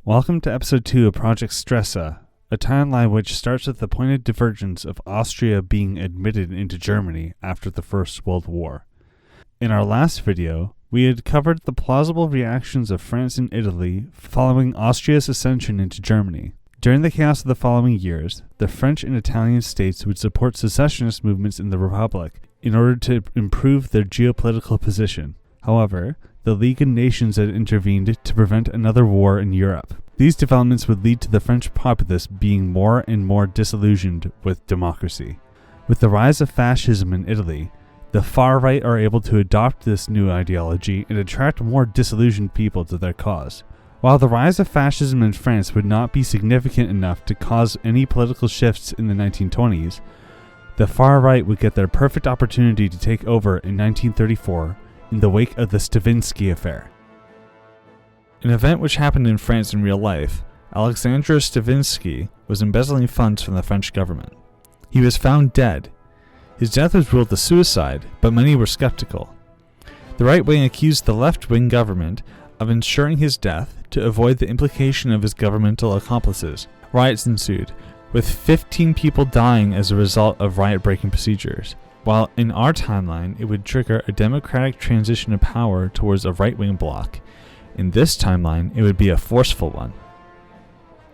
Welcome to episode 2 of Project Stresa, a timeline which starts with the pointed divergence of Austria being admitted into Germany after the First World War. In our last video, we had covered the plausible reactions of France and Italy following Austria's ascension into Germany. During the chaos of the following years, the French and Italian states would support secessionist movements in the Republic in order to improve their geopolitical position. However, the League of Nations had intervened to prevent another war in Europe. These developments would lead to the French populace being more and more disillusioned with democracy. With the rise of fascism in Italy, the far right are able to adopt this new ideology and attract more disillusioned people to their cause. While the rise of fascism in France would not be significant enough to cause any political shifts in the 1920s, the far right would get their perfect opportunity to take over in 1934 in the wake of the Stravinsky affair. An event which happened in France in real life, Alexander Stravinsky was embezzling funds from the French government. He was found dead. His death was ruled a suicide, but many were skeptical. The right wing accused the left-wing government of ensuring his death to avoid the implication of his governmental accomplices. Riots ensued, with 15 people dying as a result of riot-breaking procedures. While in our timeline, it would trigger a democratic transition of power towards a right-wing bloc. In this timeline, it would be a forceful one.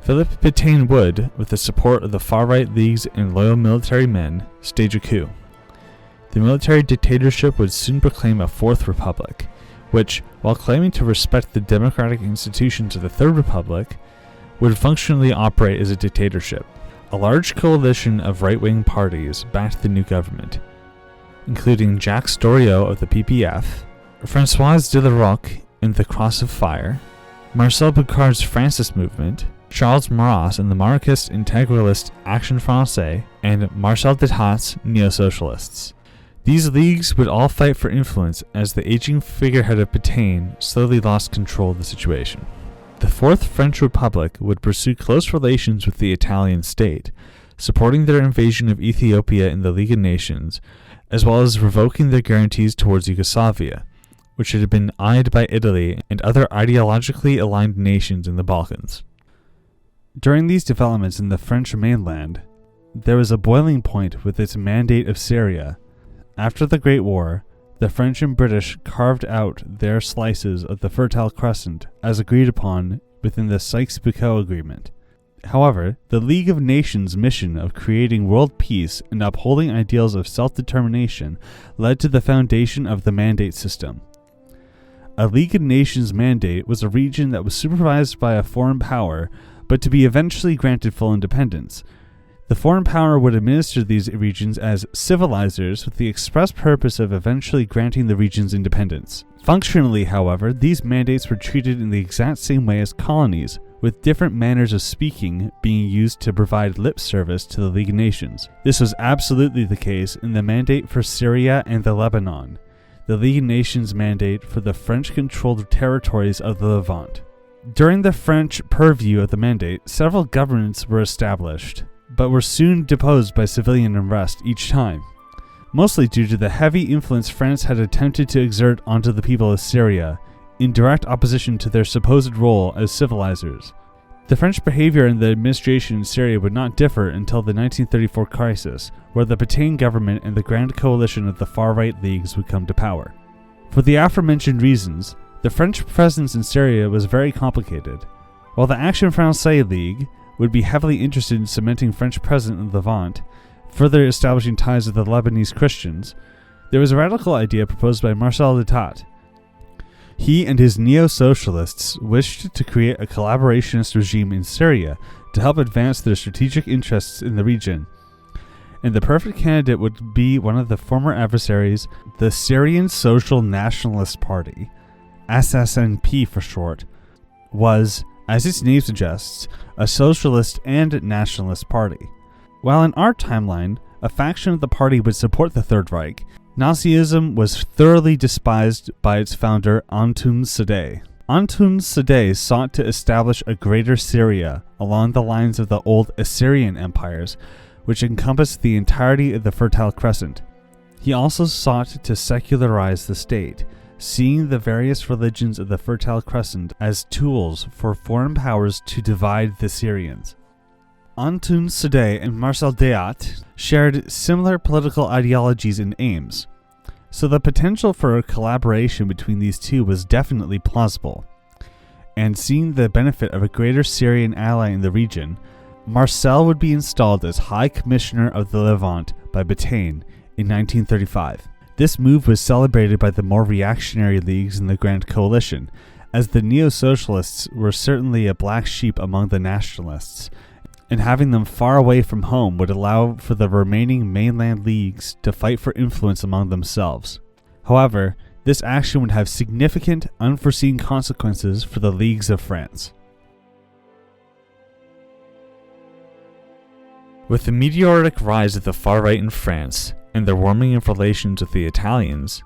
Philippe Pétain would, with the support of the far-right leagues and loyal military men, stage a coup. The military dictatorship would soon proclaim a Fourth Republic, which, while claiming to respect the democratic institutions of the Third Republic, would functionally operate as a dictatorship. A large coalition of right-wing parties backed the new government, including Jacques Doriot of the PPF, François Delaroque in the Cross of Fire, Marcel Picard's Francis movement, Charles Maurras and the Monarchist Integralist Action Française, and Marcel Détat's Neo-Socialists. These leagues would all fight for influence as the aging figurehead of Pétain slowly lost control of the situation. The Fourth French Republic would pursue close relations with the Italian state, supporting their invasion of Ethiopia in the League of Nations, as well as revoking their guarantees towards Yugoslavia, which had been eyed by Italy and other ideologically aligned nations in the Balkans. During these developments in the French mainland, there was a boiling point with its Mandate of Syria. After the Great War, the French and British carved out their slices of the Fertile Crescent as agreed upon within the Sykes-Picot Agreement. However, the League of Nations' mission of creating world peace and upholding ideals of self-determination led to the foundation of the Mandate system. A League of Nations mandate was a region that was supervised by a foreign power, but to be eventually granted full independence. The foreign power would administer these regions as civilizers with the express purpose of eventually granting the regions independence. Functionally, however, these mandates were treated in the exact same way as colonies, with different manners of speaking being used to provide lip service to the League of Nations. This was absolutely the case in the mandate for Syria and the Lebanon, the League of Nations mandate for the French-controlled territories of the Levant. During the French purview of the mandate, several governments were established, but were soon deposed by civilian unrest each time, mostly due to the heavy influence France had attempted to exert onto the people of Syria, in direct opposition to their supposed role as civilizers. The French behavior in the administration in Syria would not differ until the 1934 crisis, where the Pétain government and the Grand Coalition of the far-right leagues would come to power. For the aforementioned reasons, the French presence in Syria was very complicated. While the Action Française League would be heavily interested in cementing French presence in the Levant, further establishing ties with the Lebanese Christians, there was a radical idea proposed by Marcel Détat. He and his neo-socialists wished to create a collaborationist regime in Syria to help advance their strategic interests in the region, and the perfect candidate would be one of the former adversaries, the Syrian Social Nationalist Party, SSNP for short, was, as its name suggests, a socialist and nationalist party. While in our timeline, a faction of the party would support the Third Reich, Nazism was thoroughly despised by its founder Antoun Sadeh. Antoun Sadeh sought to establish a greater Syria along the lines of the old Assyrian empires, which encompassed the entirety of the Fertile Crescent. He also sought to secularize the state, seeing the various religions of the Fertile Crescent as tools for foreign powers to divide the Syrians. Antoun Sadeh and Marcel Déat shared similar political ideologies and aims, so the potential for a collaboration between these two was definitely plausible. And seeing the benefit of a greater Syrian ally in the region, Marcel would be installed as High Commissioner of the Levant by Batagne in 1935. This move was celebrated by the more reactionary leagues in the Grand Coalition, as the neo-socialists were certainly a black sheep among the nationalists, and having them far away from home would allow for the remaining mainland leagues to fight for influence among themselves. However, this action would have significant, unforeseen consequences for the leagues of France. With the meteoric rise of the far right in France and the warming of relations with the Italians,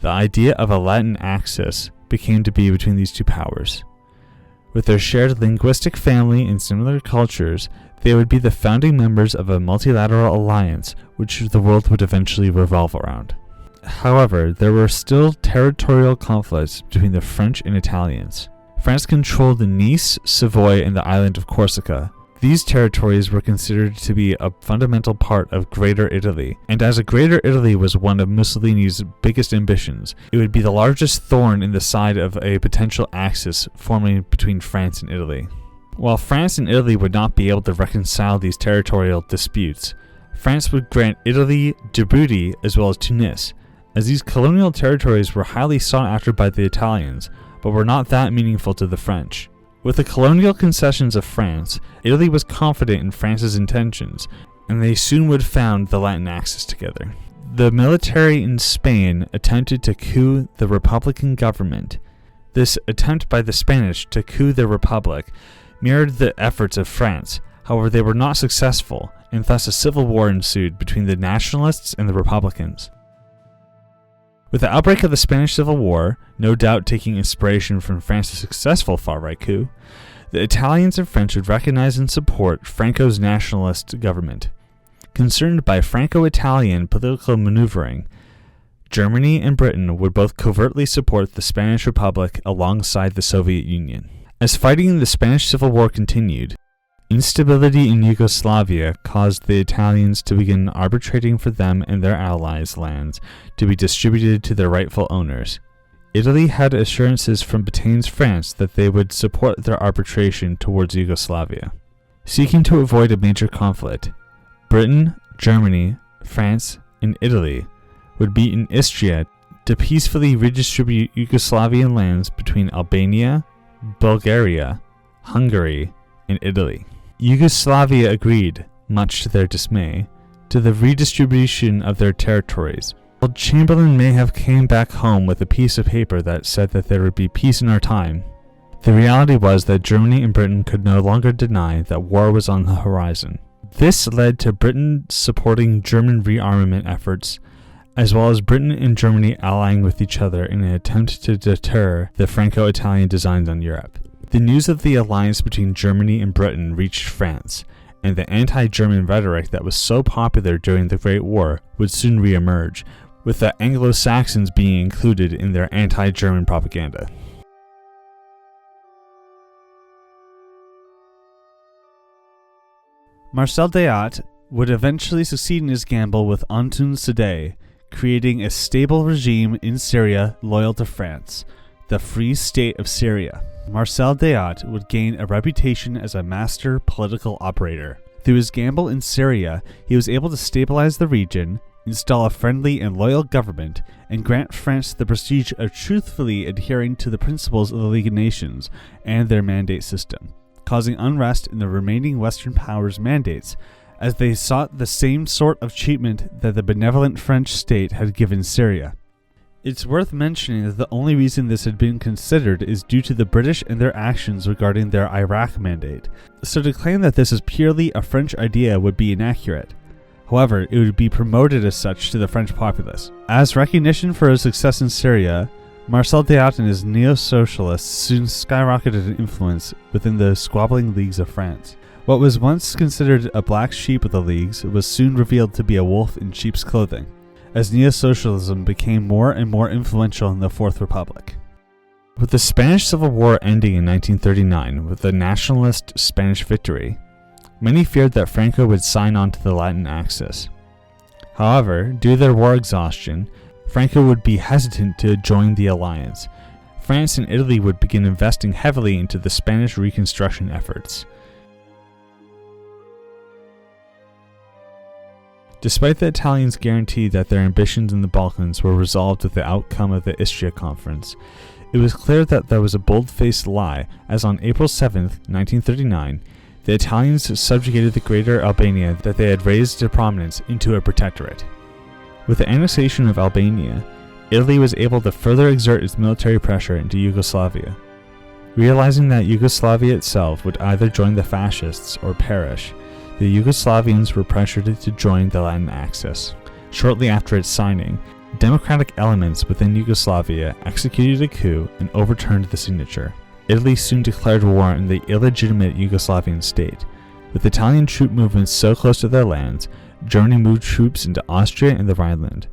the idea of a Latin axis became to be between these two powers. With their shared linguistic family and similar cultures, they would be the founding members of a multilateral alliance which the world would eventually revolve around. However, there were still territorial conflicts between the French and Italians. France controlled Nice, Savoy, and the island of Corsica. These territories were considered to be a fundamental part of Greater Italy, and as a Greater Italy was one of Mussolini's biggest ambitions, it would be the largest thorn in the side of a potential axis forming between France and Italy. While France and Italy would not be able to reconcile these territorial disputes, France would grant Italy Djibouti as well as Tunis, as these colonial territories were highly sought after by the Italians, but were not that meaningful to the French. With the colonial concessions of France, Italy was confident in France's intentions, and they soon would found the Latin Axis together. The military in Spain attempted to coup the Republican government. This attempt by the Spanish to coup the Republic mirrored the efforts of France. However, they were not successful, and thus a civil war ensued between the nationalists and the Republicans. With the outbreak of the Spanish Civil War, no doubt taking inspiration from France's successful far-right coup, the Italians and French would recognize and support Franco's nationalist government. Concerned by Franco-Italian political maneuvering, Germany and Britain would both covertly support the Spanish Republic alongside the Soviet Union. As fighting in the Spanish Civil War continued, instability in Yugoslavia caused the Italians to begin arbitrating for them and their allies' lands to be distributed to their rightful owners. Italy had assurances from Batagne's France that they would support their arbitration towards Yugoslavia. Seeking to avoid a major conflict, Britain, Germany, France, and Italy would be in Istria to peacefully redistribute Yugoslavian lands between Albania, Bulgaria, Hungary, and Italy. Yugoslavia agreed, much to their dismay, to the redistribution of their territories. While Chamberlain may have came back home with a piece of paper that said that there would be peace in our time, the reality was that Germany and Britain could no longer deny that war was on the horizon. This led to Britain supporting German rearmament efforts, as well as Britain and Germany allying with each other in an attempt to deter the Franco-Italian designs on Europe. The news of the alliance between Germany and Britain reached France, and the anti-German rhetoric that was so popular during the Great War would soon re-emerge, with the Anglo-Saxons being included in their anti-German propaganda. Marcel Déat would eventually succeed in his gamble with Antoun Sadeh, creating a stable regime in Syria loyal to France, the Free State of Syria. Marcel Déat would gain a reputation as a master political operator. Through his gamble in Syria, he was able to stabilize the region, install a friendly and loyal government, and grant France the prestige of truthfully adhering to the principles of the League of Nations and their mandate system, causing unrest in the remaining Western powers' mandates, as they sought the same sort of treatment that the benevolent French state had given Syria. It's worth mentioning that the only reason this had been considered is due to the British and their actions regarding their Iraq mandate, so to claim that this is purely a French idea would be inaccurate. However, it would be promoted as such to the French populace. As recognition for his success in Syria, Marcel Déat and his neo-socialists soon skyrocketed in influence within the squabbling leagues of France. What was once considered a black sheep of the leagues was soon revealed to be a wolf in sheep's clothing. as neo-socialism became more and more influential in the Fourth Republic. With the Spanish Civil War ending in 1939 with a nationalist Spanish victory, many feared that Franco would sign on to the Latin Axis. However, due to their war exhaustion, Franco would be hesitant to join the alliance. France and Italy would begin investing heavily into the Spanish reconstruction efforts. Despite the Italians' guarantee that their ambitions in the Balkans were resolved with the outcome of the Istria Conference, it was clear that there was a bold-faced lie, as on April 7, 1939, the Italians subjugated the Greater Albania that they had raised to prominence into a protectorate. With the annexation of Albania, Italy was able to further exert its military pressure into Yugoslavia. Realizing that Yugoslavia itself would either join the fascists or perish, the Yugoslavians were pressured to join the Latin Axis. Shortly after its signing, democratic elements within Yugoslavia executed a coup and overturned the signature. Italy soon declared war on the illegitimate Yugoslavian state. With Italian troop movements so close to their lands, Germany moved troops into Austria and the Rhineland.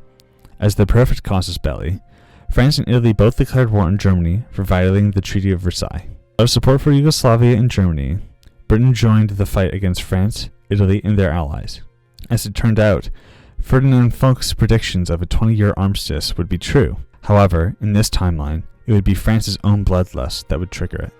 As the perfect casus belli, France and Italy both declared war on Germany for violating the Treaty of Versailles. Out of support for Yugoslavia and Germany, Britain joined the fight against France, Italy, and their allies. As it turned out, Ferdinand Foch's predictions of a 20-year armistice would be true. However, in this timeline, it would be France's own bloodlust that would trigger it.